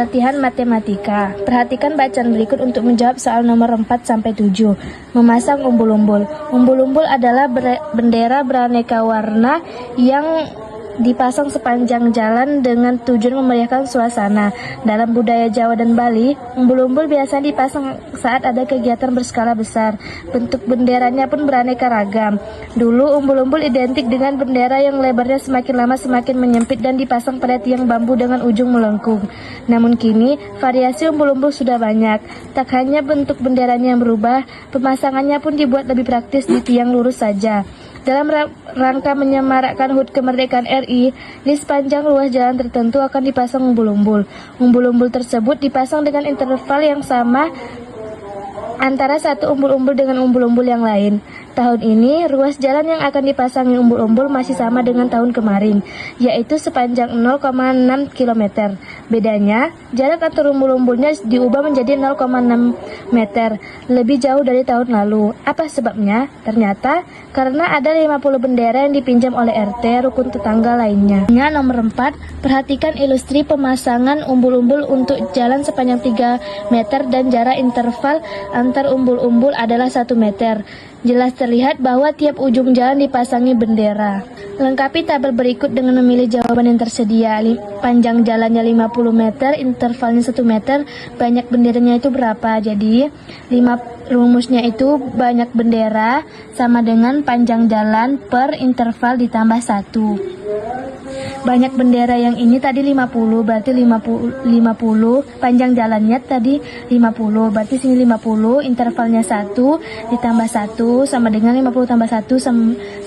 Latihan matematika. Perhatikan bacaan berikut untuk menjawab soal nomor 4-7. Memasang umbul-umbul. Umbul-umbul adalah bendera beraneka warna yang dipasang sepanjang jalan dengan tujuan memeriahkan suasana. Dalam budaya Jawa dan Bali, umbul-umbul biasanya dipasang saat ada kegiatan berskala besar. Bentuk benderanya pun beraneka ragam. Dulu umbul-umbul identik dengan bendera yang lebarnya semakin lama semakin menyempit dan dipasang pada tiang bambu dengan ujung melengkung. Namun kini, variasi umbul-umbul sudah banyak. Tak hanya bentuk benderanya yang berubah, pemasangannya pun dibuat lebih praktis di tiang lurus saja. Dalam rangka menyemarakkan HUT kemerdekaan RI, di sepanjang ruas jalan tertentu akan dipasang umbul-umbul. Umbul-umbul tersebut dipasang dengan interval yang sama antara satu umbul-umbul dengan umbul-umbul yang lain. Tahun ini, ruas jalan yang akan dipasangi umbul-umbul masih sama dengan tahun kemarin, yaitu sepanjang 0,6 km. Bedanya, jarak antar umbul-umbulnya diubah menjadi 0,6 meter, lebih jauh dari tahun lalu. Apa sebabnya? Ternyata, karena ada 50 bendera yang dipinjam oleh RT rukun tetangga lainnya. Nomor 4, perhatikan ilustri pemasangan umbul-umbul untuk jalan sepanjang 3 meter dan jarak interval antar umbul-umbul adalah 1 meter. Jelas terlihat bahwa tiap ujung jalan dipasangi bendera. Lengkapi tabel berikut dengan memilih jawaban yang tersedia. Panjang jalannya 50 meter, intervalnya 1 meter, banyak benderanya itu berapa? Jadi, rumusnya itu banyak bendera sama dengan panjang jalan per interval ditambah 1. Banyak bendera yang ini tadi 50, berarti 50 panjang jalannya tadi 50, berarti sini 50, intervalnya 1 ditambah 1 sama dengan 50 tambah 1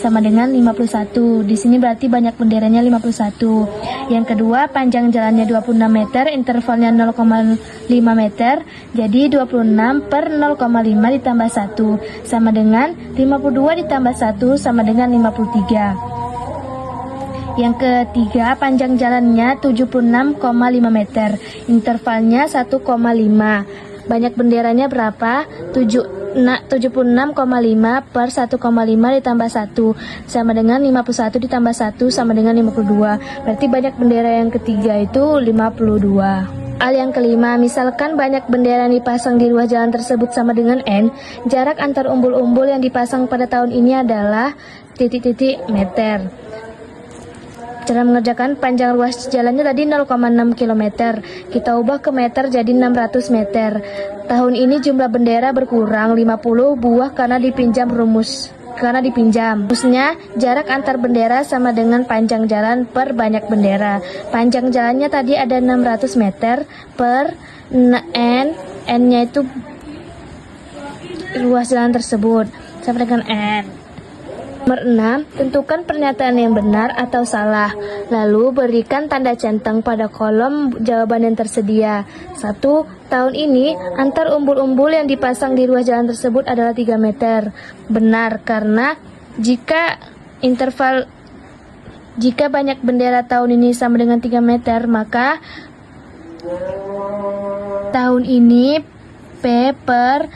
sama dengan 51. Di sini berarti banyak benderanya 51. Yang kedua, panjang jalannya 26 meter, intervalnya 0,5 meter, jadi 26 per 0,5 ditambah 1 sama dengan 52 ditambah 1 sama dengan 53. Yang ketiga, panjang jalannya 76,5 meter, intervalnya 1,5. Banyak benderanya berapa? 76,5 per 1,5 ditambah 1 sama dengan 51 ditambah 1 sama dengan 52. Berarti banyak bendera yang ketiga itu 52. Hal yang kelima, misalkan banyak bendera yang dipasang di ruas jalan tersebut sama dengan N, jarak antar umbul-umbul yang dipasang pada tahun ini adalah titik-titik meter. Cara mengerjakan, panjang ruas jalannya tadi 0,6 km. Kita ubah ke meter jadi 600 meter. Tahun ini jumlah bendera berkurang 50 buah karena dipinjam. Rumusnya, jarak antar bendera sama dengan panjang jalan per banyak bendera. Panjang jalannya tadi ada 600 meter per N-nya itu ruas jalan tersebut. Sama dengan N. Nomor 6, tentukan pernyataan yang benar atau salah. Lalu berikan tanda centang pada kolom jawaban yang tersedia. 1. Tahun ini antar umbul-umbul yang dipasang di ruas jalan tersebut adalah 3 meter. Benar, karena jika banyak bendera tahun ini sama dengan 3 meter, maka tahun ini P per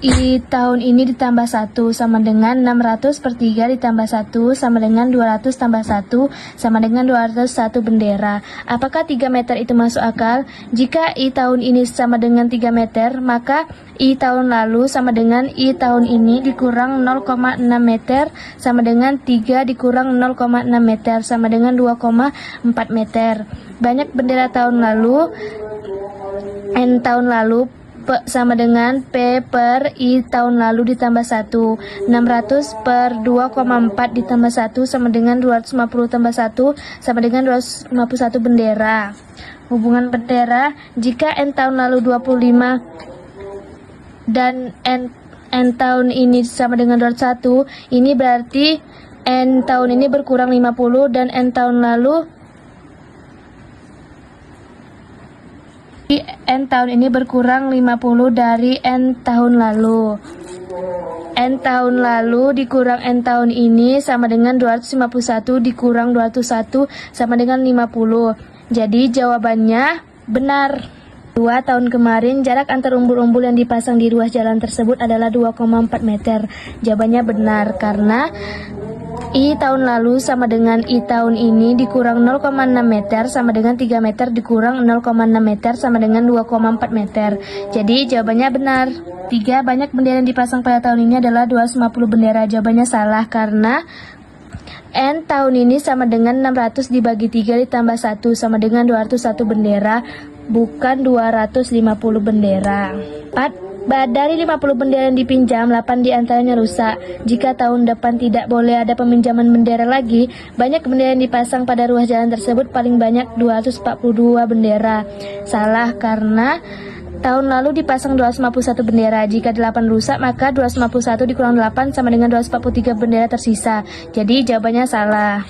I tahun ini ditambah 1 sama dengan 600 per 3 ditambah 1 sama dengan 200 tambah 1 sama dengan 201 bendera. Apakah 3 meter itu masuk akal? Jika I tahun ini sama dengan 3 meter, maka I tahun lalu sama dengan I tahun ini dikurang 0,6 meter sama dengan 3 dikurang 0,6 meter sama dengan 2,4 meter. Banyak bendera tahun lalu, N tahun lalu sama dengan P per I tahun lalu ditambah 1. 600 per 2,4 ditambah 1 sama dengan 250 tambah 1 sama dengan 251 bendera. Hubungan bendera, jika N tahun lalu 25 dan N tahun ini sama dengan 201, ini berarti N tahun ini berkurang 50 dan N tahun lalu N tahun ini berkurang 50 dari N tahun lalu. N tahun lalu dikurang N tahun ini sama dengan 251 dikurang 201 sama dengan 50. Jadi jawabannya benar. 2 tahun kemarin jarak antar umbul-umbul yang dipasang di ruas jalan tersebut adalah 2,4 meter. Jawabannya benar karena I tahun lalu sama dengan I tahun ini dikurang 0,6 meter sama dengan 3 meter dikurang 0,6 meter sama dengan 2,4 meter. Jadi jawabannya benar. 3. Banyak bendera yang dipasang pada tahun ini adalah 250 bendera. Jawabannya salah karena N tahun ini sama dengan 600 dibagi 3 ditambah 1 sama dengan 201 bendera, bukan 250 bendera. 4. Dari 50 bendera yang dipinjam, 8 diantaranya rusak. Jika tahun depan tidak boleh ada peminjaman bendera lagi, banyak bendera yang dipasang pada ruas jalan tersebut paling banyak 242 bendera. Salah karena tahun lalu dipasang 251 bendera. Jika 8 rusak, maka 251 dikurang 8 sama dengan 243 bendera tersisa. Jadi jawabannya salah.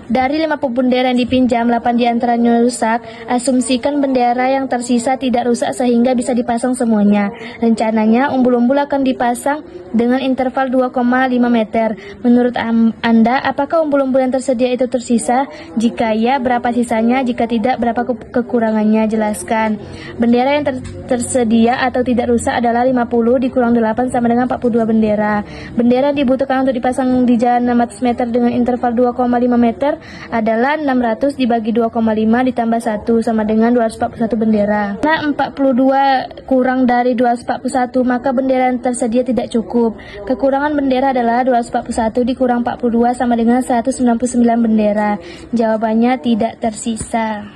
Dari 50 bendera yang dipinjam, 8 diantaranya rusak. Asumsikan bendera yang tersisa tidak rusak sehingga bisa dipasang semuanya. Rencananya umbul-umbul akan dipasang dengan interval 2,5 meter. Menurut Anda, apakah umbul-umbul yang tersedia itu tersisa? Jika ya, berapa sisanya? Jika tidak, berapa kekurangannya? Jelaskan. Bendera yang tersedia atau tidak rusak adalah 50 dikurang 8 sama dengan 42 bendera. Bendera yang dibutuhkan untuk dipasang di jalan 600 meter dengan interval 2,5 meter adalah 600 dibagi 2,5 ditambah 1 sama dengan 241 bendera. Nah, 42 kurang dari 241, maka bendera yang tersedia tidak cukup. Kekurangan bendera adalah 241 dikurang 42 sama dengan 199 bendera. Jawabannya tidak tersisa.